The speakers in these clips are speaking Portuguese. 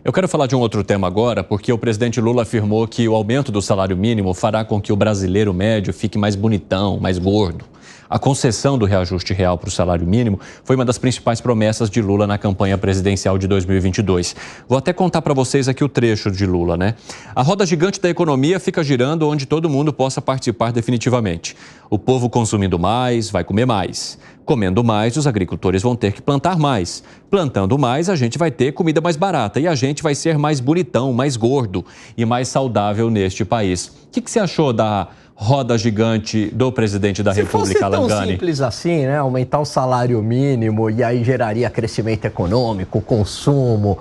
Eu quero falar de um outro tema agora, porque o presidente Lula afirmou que o aumento do salário mínimo fará com que o brasileiro médio fique mais bonitão, mais gordo. A concessão do reajuste real para o salário mínimo foi uma das principais promessas de Lula na campanha presidencial de 2022. Vou até contar para vocês aqui o trecho de Lula, né? A roda gigante da economia fica girando onde todo mundo possa participar definitivamente. O povo consumindo mais, vai comer mais. Comendo mais, os agricultores vão ter que plantar mais. Plantando mais, a gente vai ter comida mais barata e a gente vai ser mais bonitão, mais gordo e mais saudável neste país. O que você achou da roda gigante do presidente da República, Langani? Se fosse tão simples assim, né? Aumentar o salário mínimo e aí geraria crescimento econômico, consumo,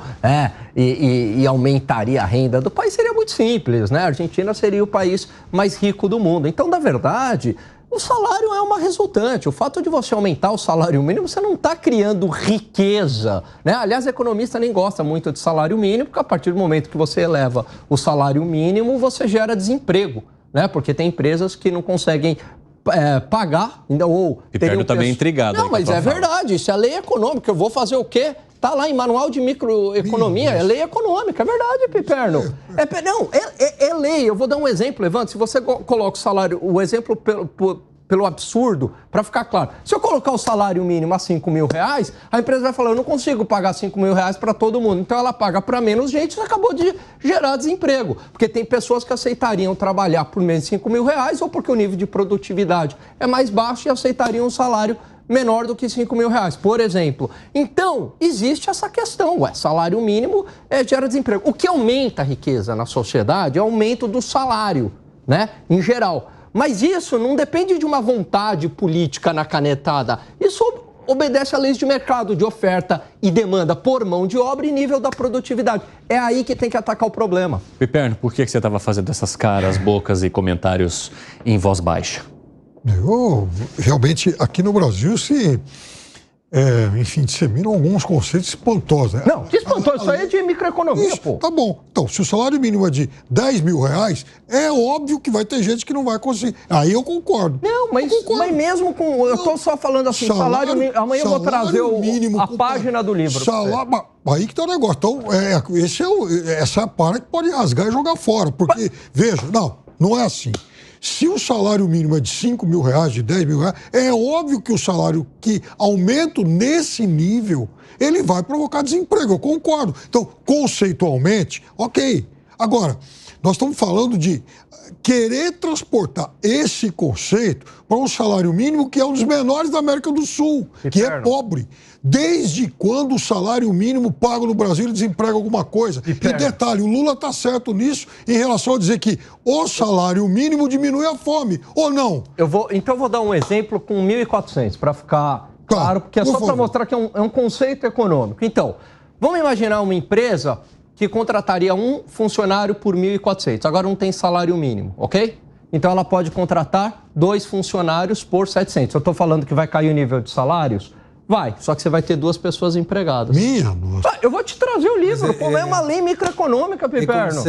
e aumentaria a renda do país, seria muito simples, né? A Argentina seria o país mais rico do mundo. Então, na verdade, o salário é uma resultante. O fato de você aumentar o salário mínimo, você não está criando riqueza, né? Aliás, economista nem gosta muito de salário mínimo, porque a partir do momento que você eleva o salário mínimo, você gera desemprego, né? Porque tem empresas que não conseguem pagar, ou... Piperno está bem intrigado. Não, mas é verdade, isso é lei econômica. Eu vou fazer o quê? Está lá em Manual de Microeconomia, é lei econômica, é verdade, Piperno. É lei. Eu vou dar um exemplo, Evandro. Se você coloca o salário, o exemplo pelo absurdo, para ficar claro. Se eu colocar o salário mínimo a R$5.000, a empresa vai falar, eu não consigo pagar R$5.000 para todo mundo. Então ela paga para menos gente e acabou de gerar desemprego. Porque tem pessoas que aceitariam trabalhar por menos de R$5.000 ou porque o nível de produtividade é mais baixo e aceitariam um salário menor do que R$5.000, por exemplo. Então, existe essa questão. Salário mínimo gera desemprego. O que aumenta a riqueza na sociedade é o aumento do salário, né? Em geral. Mas isso não depende de uma vontade política na canetada. Isso obedece a leis de mercado, de oferta e demanda por mão de obra e nível da produtividade. É aí que tem que atacar o problema. Piperno, por que você estava fazendo essas caras, bocas e comentários em voz baixa? Realmente, aqui no Brasil, disseminam alguns conceitos espantosos, né? Não, que espantoso, isso aí é de microeconomia, isso, pô. Tá bom. Então, se o salário mínimo é de R$10.000, é óbvio que vai ter gente que não vai conseguir. Aí eu concordo. Não, mas mesmo com... Eu estou só falando assim, salário mínimo... Amanhã eu vou trazer a página do livro. Aí que tá o negócio. Então, essa é a parte que pode rasgar e jogar fora. Porque, veja, não é assim. Se o salário mínimo é de R$5.000, de R$10.000, é óbvio que o salário que aumenta nesse nível, ele vai provocar desemprego, eu concordo. Então, conceitualmente, ok. Agora, nós estamos falando de querer transportar esse conceito para um salário mínimo que é um dos menores da América do Sul, que é pobre. Desde quando o salário mínimo pago no Brasil desemprega alguma coisa? E detalhe, o Lula está certo nisso em relação a dizer que o salário mínimo diminui a fome, ou não? Então eu vou dar um exemplo com 1.400, para ficar claro, porque é só para mostrar que é um conceito econômico. Então, vamos imaginar uma empresa que contrataria um funcionário por 1.400. Agora não tem salário mínimo, ok? Então ela pode contratar 2 funcionários por 700. Eu estou falando que vai cair o nível de salários? Vai, só que você vai ter 2 pessoas empregadas. Minha nossa. Eu vou te trazer o livro, é uma lei microeconômica, Piperno.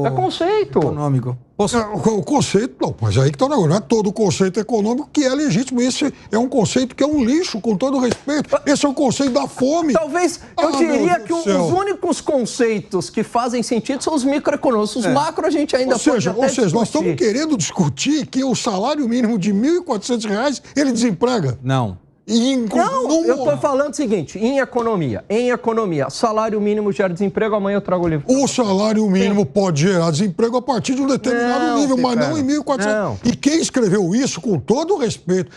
É conceito econômico. O conceito, não, mas aí que está o negócio. Não é todo conceito econômico que é legítimo. Esse é um conceito que é um lixo, com todo respeito. Esse é o conceito da fome. Talvez, eu diria que os únicos conceitos que fazem sentido são os microeconômicos. Os macro a gente ainda pode até discutir. Nós estamos querendo discutir que o salário mínimo de R$1.400, ele desemprega. Não. Não, eu estou falando o seguinte, em economia, salário mínimo gera desemprego, amanhã eu trago o livro. O salário mínimo pode gerar desemprego a partir de um determinado nível, mas não em 1.400. E quem escreveu isso, com todo respeito,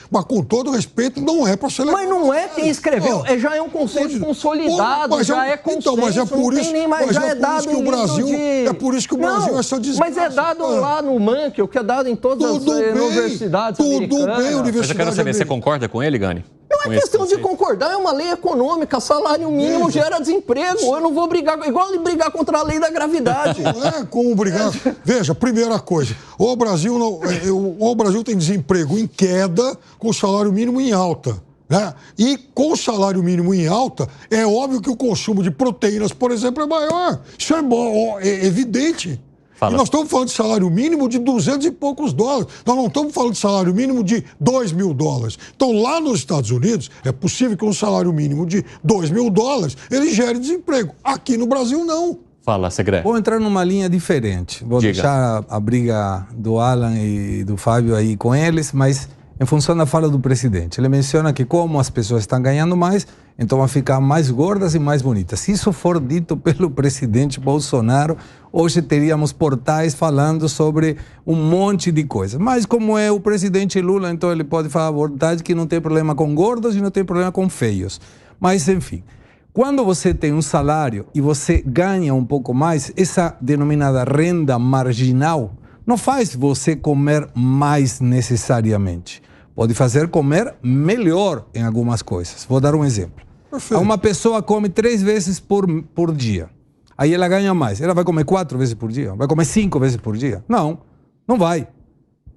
não é para ser levado. Mas não é quem escreveu, já é um conceito consolidado, já é conceito, então, mas é por isso, já é dado que o Brasil, é por isso que o Brasil é essa desgraça. Mas é dado lá no MANC, o que é dado em todas as universidades americanas. Tudo bem, universidade. Mas eu quero saber, você concorda com ele, Gani? Não é questão de concordar, é uma lei econômica, salário mínimo gera desemprego. Eu não vou brigar, igual brigar contra a lei da gravidade. Não é como brigar. Veja, primeira coisa, o Brasil tem desemprego em queda com o salário mínimo em alta. Né? E com o salário mínimo em alta, é óbvio que o consumo de proteínas, por exemplo, é maior. Isso é bom, é evidente. E nós estamos falando de salário mínimo de 200 e poucos dólares. Nós não estamos falando de salário mínimo de $2.000. Então, lá nos Estados Unidos, é possível que um salário mínimo de $2.000, ele gere desemprego. Aqui no Brasil, não. Fala, Segré. Vou entrar numa linha diferente. Vou deixar a briga do Alan e do Fábio aí com eles, mas em função da fala do presidente. Ele menciona que como as pessoas estão ganhando mais, então vão ficar mais gordas e mais bonitas. Se isso for dito pelo presidente Bolsonaro, hoje teríamos portais falando sobre um monte de coisas. Mas como é o presidente Lula, então ele pode falar a verdade que não tem problema com gordos e não tem problema com feios. Mas, enfim, quando você tem um salário e você ganha um pouco mais, essa denominada renda marginal não faz você comer mais necessariamente. Pode fazer comer melhor em algumas coisas. Vou dar um exemplo. Perfeito. Uma pessoa come 3 vezes por dia. Aí ela ganha mais. Ela vai comer 4 vezes por dia? Vai comer 5 vezes por dia? Não, não vai.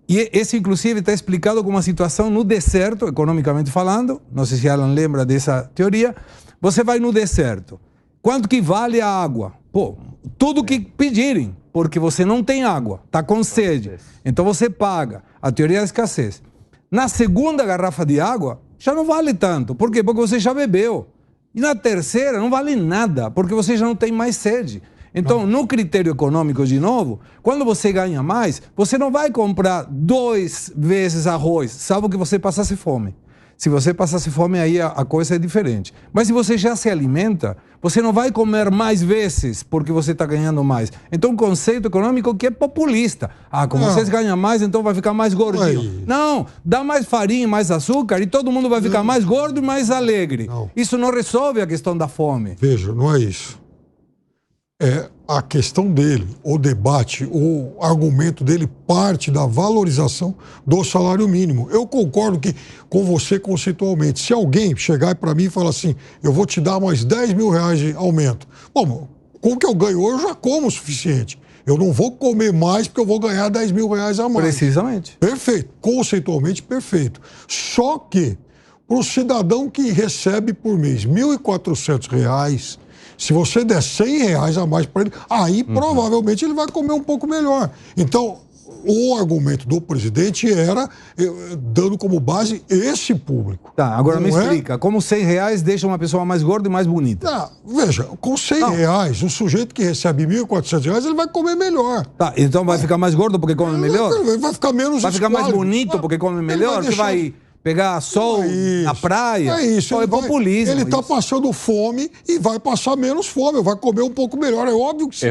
E esse, inclusive, está explicado como uma situação no deserto, economicamente falando. Não sei se Alan lembra dessa teoria. Você vai no deserto. Quanto que vale a água? Pô, tudo que pedirem, porque você não tem água, está com sede. Então você paga. A teoria da escassez. Na segunda garrafa de água, já não vale tanto. Por quê? Porque você já bebeu. E na terceira, não vale nada, porque você já não tem mais sede. Então, no critério econômico, de novo, quando você ganha mais, você não vai comprar 2 vezes arroz, salvo que você passasse fome. Se você passasse fome, aí a coisa é diferente. Mas se você já se alimenta, você não vai comer mais vezes porque você está ganhando mais. Então, um conceito econômico que é populista. Ah, como vocês ganham mais, então vai ficar mais gordinho. Não, dá mais farinha, mais açúcar e todo mundo vai ficar mais gordo e mais alegre. Isso não resolve a questão da fome. Veja, não é isso. É a questão dele, o debate, o argumento dele parte da valorização do salário mínimo. Eu concordo com você conceitualmente. Se alguém chegar para mim e falar assim, eu vou te dar mais 10 mil reais de aumento. Bom, com o que eu ganho hoje, eu já como o suficiente. Eu não vou comer mais porque eu vou ganhar 10 mil reais a mais. Precisamente. Perfeito. Conceitualmente, perfeito. Só que, para o cidadão que recebe por mês R$ 1.400, se você der R$100 a mais para ele, aí provavelmente ele vai comer um pouco melhor. Então, o argumento do presidente era dando como base esse público. Tá, agora me explica, como R$100 deixa uma pessoa mais gorda e mais bonita? Não, veja, com R$100, o sujeito que recebe R$1.400, ele vai comer melhor. Tá, então vai ficar mais gordo porque come melhor? Vai ficar menos Vai ficar mais bonito porque come melhor? Que vai pegar sol na praia? É isso. É populismo. Ele está passando fome e vai passar menos fome, vai comer um pouco melhor. É óbvio que sim.